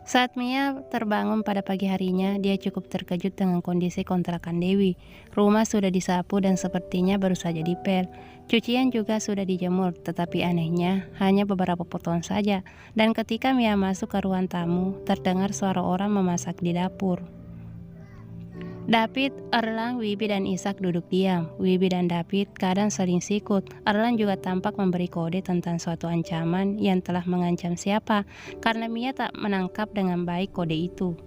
Saat Mia terbangun pada pagi harinya, dia cukup terkejut dengan kondisi kontrakan Dewi. Rumah sudah disapu dan sepertinya baru saja dipel. Cucian juga sudah dijemur, tetapi anehnya hanya beberapa potongan saja. Dan ketika Mia masuk ke ruang tamu, terdengar suara orang memasak di dapur. David, Erlang, Wibi, dan Ishak duduk diam. Wibi dan David kadang saling sikut. Erlang juga tampak memberi kode tentang suatu ancaman yang telah mengancam siapa, karena Mia tak menangkap dengan baik kode itu.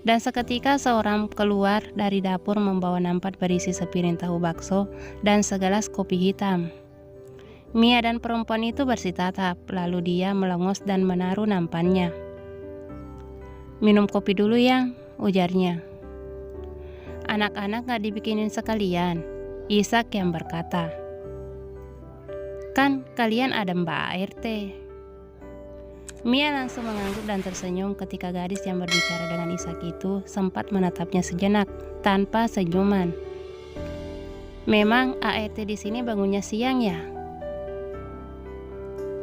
Dan seketika seorang keluar dari dapur membawa nampan berisi sepiring tahu bakso dan segelas kopi hitam. Mia dan perempuan itu bersitatap, lalu dia melengos dan menaruh nampannya. "Minum kopi dulu yang," ujarnya. "Anak-anak gak dibikinin sekalian?" Ishak yang berkata. "Kan kalian ada Mbak ART." Mia langsung mengangguk dan tersenyum ketika gadis yang berbicara dengan Ishak itu sempat menatapnya sejenak tanpa senyuman. "Memang ART di sini bangunnya siang ya?"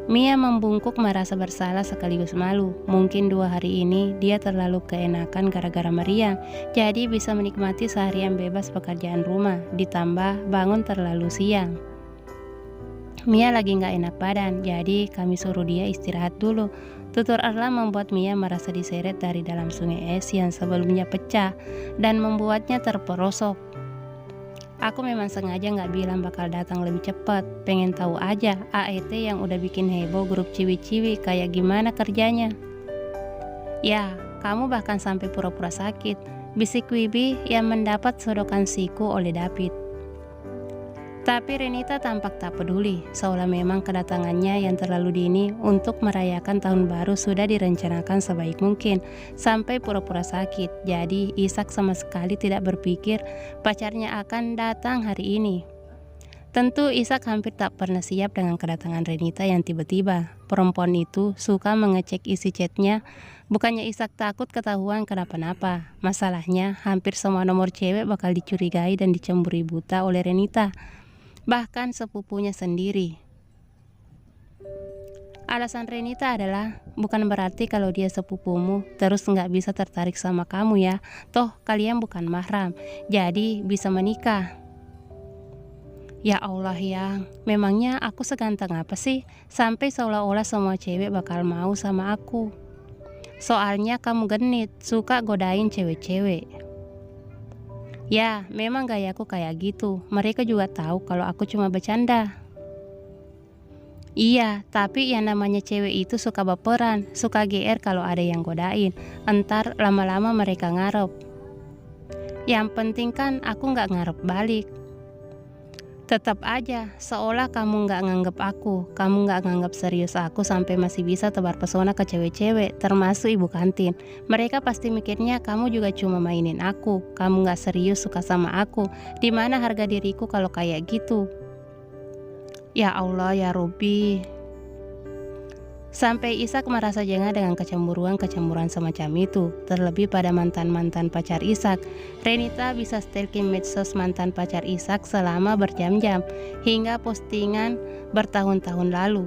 Mia membungkuk merasa bersalah sekaligus malu. Mungkin 2 hari ini dia terlalu keenakan gara-gara meriang, jadi bisa menikmati seharian bebas pekerjaan rumah, ditambah bangun terlalu siang. Mia lagi gak enak badan, jadi kami suruh dia istirahat dulu. Tutur Erlang membuat Mia merasa diseret dari dalam sungai es yang sebelumnya pecah dan membuatnya terperosok. "Aku memang sengaja gak bilang bakal datang lebih cepat. Pengen tahu aja AET yang udah bikin heboh grup ciwi-ciwi kayak gimana kerjanya." "Ya, kamu bahkan sampai pura-pura sakit," bisik Wibi yang mendapat sodokan siku oleh David. Tapi Renita tampak tak peduli, seolah memang kedatangannya yang terlalu dini untuk merayakan tahun baru sudah direncanakan sebaik mungkin, sampai pura-pura sakit. Jadi Ishak sama sekali tidak berpikir pacarnya akan datang hari ini. Tentu Ishak hampir tak pernah siap dengan kedatangan Renita yang tiba-tiba. Perempuan itu suka mengecek isi chatnya. Bukannya Ishak takut ketahuan kenapa-napa. Masalahnya hampir semua nomor cewek bakal dicurigai dan dicemburi buta oleh Renita. Bahkan sepupunya sendiri. Alasan Renita adalah, "Bukan berarti kalau dia sepupumu terus nggak bisa tertarik sama kamu ya. Toh kalian bukan mahram, jadi bisa menikah." Ya Allah yang, memangnya aku seganteng apa sih? Sampai seolah-olah semua cewek bakal mau sama aku. Soalnya kamu genit, suka godain cewek-cewek. Ya, memang gayaku kayak gitu. Mereka juga tahu kalau aku cuma bercanda. Iya, tapi yang namanya cewek itu suka baperan, suka GR kalau ada yang godain. Entar lama-lama mereka ngarep. Yang penting kan aku nggak ngarep balik. Tetap aja, seolah kamu nggak nganggep aku, kamu nggak nganggep serius aku sampai masih bisa tebar pesona ke cewek-cewek, termasuk ibu kantin. Mereka pasti mikirnya kamu juga cuma mainin aku, kamu nggak serius suka sama aku. Di mana harga diriku kalau kayak gitu? Ya Allah ya Robbi. Sampai Ishak merasa jengah dengan kecemburuan semacam itu, terlebih pada mantan-mantan pacar Ishak. Renita bisa stalking medsos mantan pacar Ishak selama berjam-jam, hingga postingan bertahun-tahun lalu.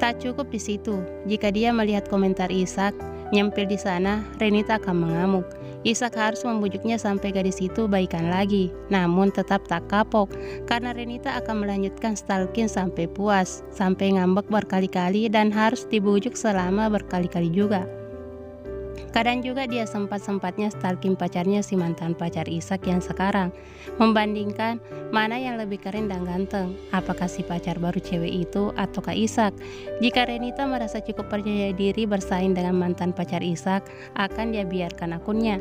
Tak cukup di situ, jika dia melihat komentar Ishak nyempil di sana, Renita akan mengamuk. Ishak harus membujuknya sampai gadis itu baikan lagi, namun tetap tak kapok, karena Renita akan melanjutkan stalking sampai puas, sampai ngambek berkali-kali dan harus dibujuk selama berkali-kali juga. Kadang juga dia sempat-sempatnya stalking pacarnya si mantan pacar Ishak yang sekarang, membandingkan mana yang lebih keren dan ganteng, apakah si pacar baru cewek itu ataukah Ishak. Jika Renita merasa cukup percaya diri bersaing dengan mantan pacar Ishak, akan dia biarkan akunnya.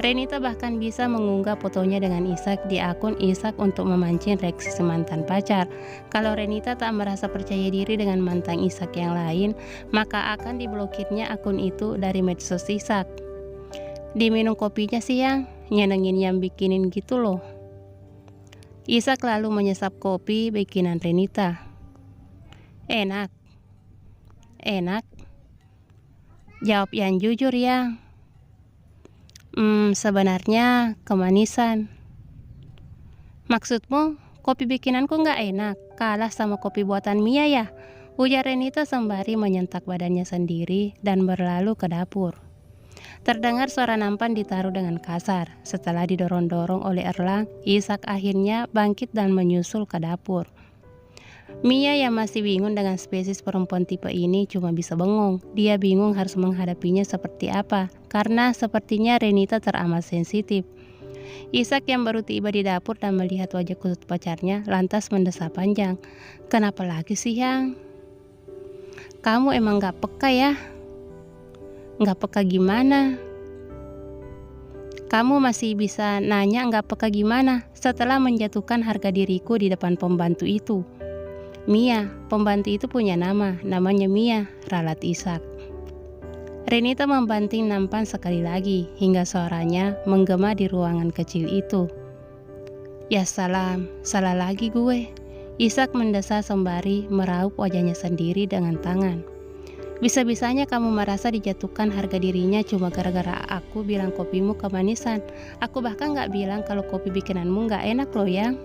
Renita bahkan bisa mengunggah fotonya dengan Ishak di akun Ishak untuk memancing reaksi si mantan pacar. Kalau Renita tak merasa percaya diri dengan mantan Ishak yang lain, maka akan diblokirnya akun itu dari medsos Ishak. Diminum kopinya sih yang, nyenengin yang bikinin gitu loh. Ishak lalu menyesap kopi bikinan Renita. Enak? Enak? Jawab yang jujur ya. Sebenarnya kemanisan. Maksudmu kopi bikinanku nggak enak, kalah sama kopi buatan Mia ya? ujar Renita sembari menyentak badannya sendiri dan berlalu ke dapur. Terdengar suara nampan ditaruh dengan kasar. Setelah didorong-dorong oleh Erlang, Ishak akhirnya bangkit dan menyusul ke dapur. Mia yang masih bingung dengan spesies perempuan tipe ini cuma bisa bengong. Dia bingung harus menghadapinya seperti apa, karena sepertinya Renita teramat sensitif. Ishak yang baru tiba di dapur dan melihat wajah kusut pacarnya lantas mendesah panjang. "Kenapa lagi sih, Yang? Kamu emang gak peka ya?" "Gak peka gimana? Kamu masih bisa nanya gak peka gimana setelah menjatuhkan harga diriku di depan pembantu itu." "Mia, pembantu itu punya namanya Mia," ralat Ishak. Renita membanting nampan sekali lagi hingga suaranya menggema di ruangan kecil itu. "Ya salam, salah lagi gue." Ishak mendesah sembari meraup wajahnya sendiri dengan tangan. "Bisa-bisanya kamu merasa dijatuhkan harga dirinya cuma gara-gara aku bilang kopimu kemanisan. Aku bahkan gak bilang kalau kopi bikinanmu gak enak loh, Yang."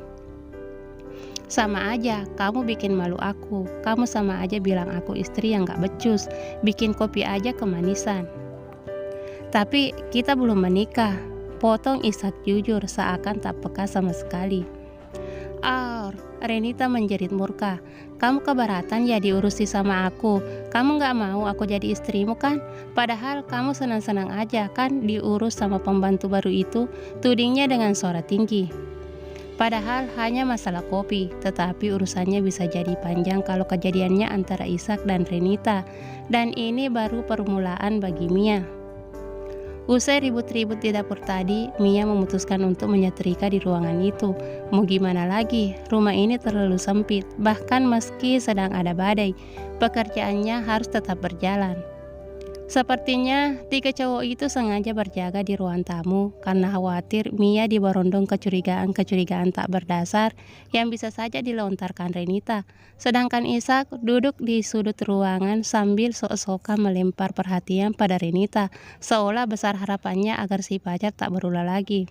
"Sama aja, kamu bikin malu aku. Kamu sama aja bilang aku istri yang gak becus, bikin kopi aja kemanisan." "Tapi kita belum menikah," potong Ishak jujur seakan tak peka sama sekali. "Aur," Renita menjerit murka. "Kamu keberatan ya diurusi sama aku? Kamu gak mau aku jadi istrimu kan? Padahal kamu senang-senang aja kan diurus sama pembantu baru itu?" tudingnya dengan suara tinggi. Padahal hanya masalah kopi, tetapi urusannya bisa jadi panjang kalau kejadiannya antara Ishak dan Renita. Dan ini baru permulaan bagi Mia. Usai ribut-ribut di dapur tadi, Mia memutuskan untuk menyetrika di ruangan itu. Mau gimana lagi, rumah ini terlalu sempit. Bahkan meski sedang ada badai, pekerjaannya harus tetap berjalan. Sepertinya 3 cowok itu sengaja berjaga di ruang tamu karena khawatir Mia diborondong kecurigaan-kecurigaan tak berdasar yang bisa saja dilontarkan Renita. Sedangkan Ishak duduk di sudut ruangan sambil sok-sokan melempar perhatian pada Renita, seolah besar harapannya agar si pacar tak berulah lagi.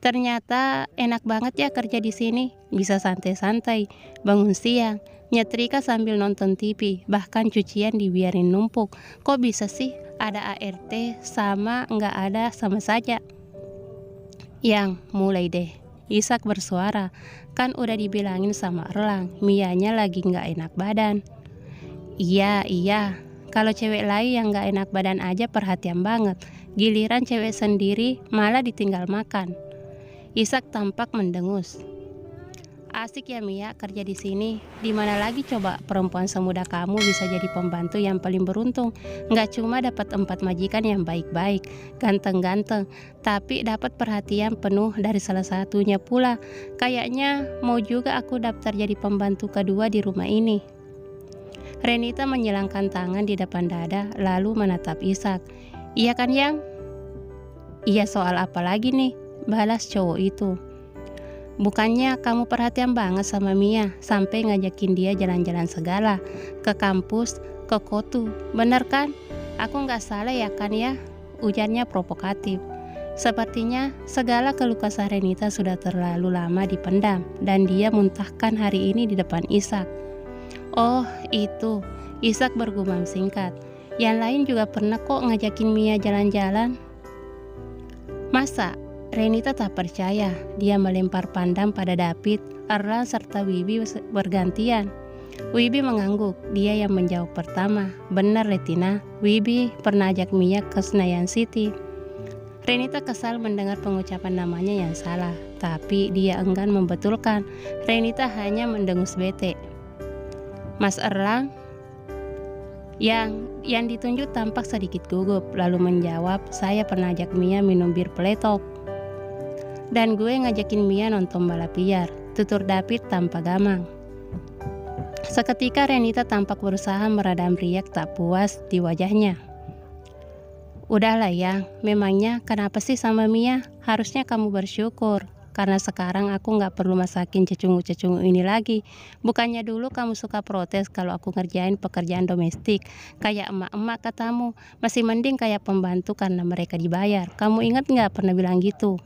"Ternyata enak banget ya kerja di sini, bisa santai-santai, bangun siang, nyetrika sambil nonton TV, bahkan cucian dibiarin numpuk. Kok bisa sih ada ART sama nggak ada sama saja?" "Yang, mulai deh," Ishak bersuara. "Kan udah dibilangin sama Erlang, Mianya lagi nggak enak badan." Iya, kalau cewek lain yang nggak enak badan aja perhatian banget, giliran cewek sendiri malah ditinggal makan." Ishak tampak mendengus. "Asik ya Mia kerja di sini. Di mana lagi coba perempuan semuda kamu bisa jadi pembantu yang paling beruntung. Gak cuma dapat 4 majikan yang baik-baik, ganteng-ganteng, tapi dapat perhatian penuh dari salah satunya pula. Kayaknya mau juga aku daftar jadi pembantu kedua di rumah ini." Renita menyilangkan tangan di depan dada lalu menatap Ishak. "Iya kan Yang?" "Iya, soal apa lagi nih?" balas cowok itu. "Bukannya kamu perhatian banget sama Mia sampai ngajakin dia jalan-jalan segala, ke kampus, ke kotu, bener kan? Aku gak salah ya kan ya?" ujarnya provokatif. Sepertinya segala keluh kesah Renita sudah terlalu lama dipendam dan dia muntahkan hari ini di depan Ishak. "Oh itu," Ishak bergumam singkat. "Yang lain juga pernah kok ngajakin Mia jalan-jalan." "Masa?" Renita tak percaya. Dia melempar pandang pada David, Erlang serta Wibi bergantian. Wibi mengangguk. Dia yang menjawab pertama. "Benar Retina, Wibi pernah ajak Mia ke Senayan City." Renita kesal mendengar pengucapan namanya yang salah, tapi dia enggan membetulkan. Renita hanya mendengus bete. "Mas Erlang?" Yang ditunjuk tampak sedikit gugup, lalu menjawab, "Saya pernah ajak Mia minum bir peletok." "Dan gue ngajakin Mia nonton balap liar," tutur David tanpa gamang. Seketika Renita tampak berusaha meredam riak tak puas di wajahnya. "Udahlah Yang, memangnya kenapa sih sama Mia? Harusnya kamu bersyukur, karena sekarang aku gak perlu masakin cecungu-cecungu ini lagi. Bukannya dulu kamu suka protes kalau aku ngerjain pekerjaan domestik, kayak emak-emak katamu, masih mending kayak pembantu karena mereka dibayar. Kamu ingat gak pernah bilang gitu?"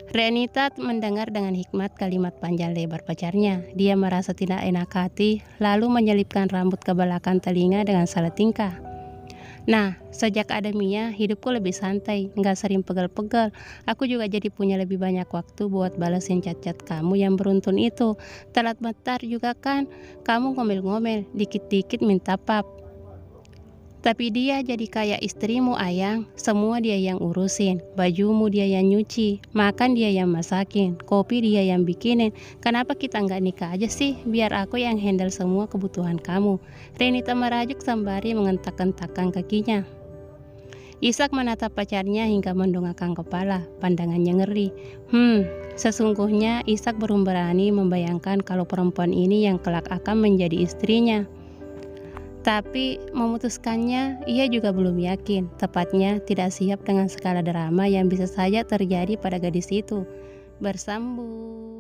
Renita mendengar dengan hikmat kalimat panjang lebar pacarnya. Dia merasa tidak enak hati, lalu menyelipkan rambut ke belakang telinga dengan salah tingkah. Nah, sejak ada Mia, hidupku lebih santai, nggak sering pegel-pegel. Aku juga jadi punya lebih banyak waktu buat balesin chat-chat kamu yang beruntun itu. Telat bentar juga kan, kamu ngomel-ngomel, dikit-dikit minta pap. Tapi dia jadi kayak istrimu ayang, semua dia yang urusin, bajumu dia yang nyuci, makan dia yang masakin, kopi dia yang bikinin. Kenapa kita nggak nikah aja sih, biar aku yang handle semua kebutuhan kamu. Renita merajuk sembari mengentak-entakkan kakinya. Ishak menatap pacarnya hingga mendongakkan kepala, pandangannya ngeri. Sesungguhnya Ishak belum berani membayangkan kalau perempuan ini yang kelak akan menjadi istrinya. Tapi memutuskannya, ia juga belum yakin, tepatnya tidak siap dengan segala drama yang bisa saja terjadi pada gadis itu. Bersambung.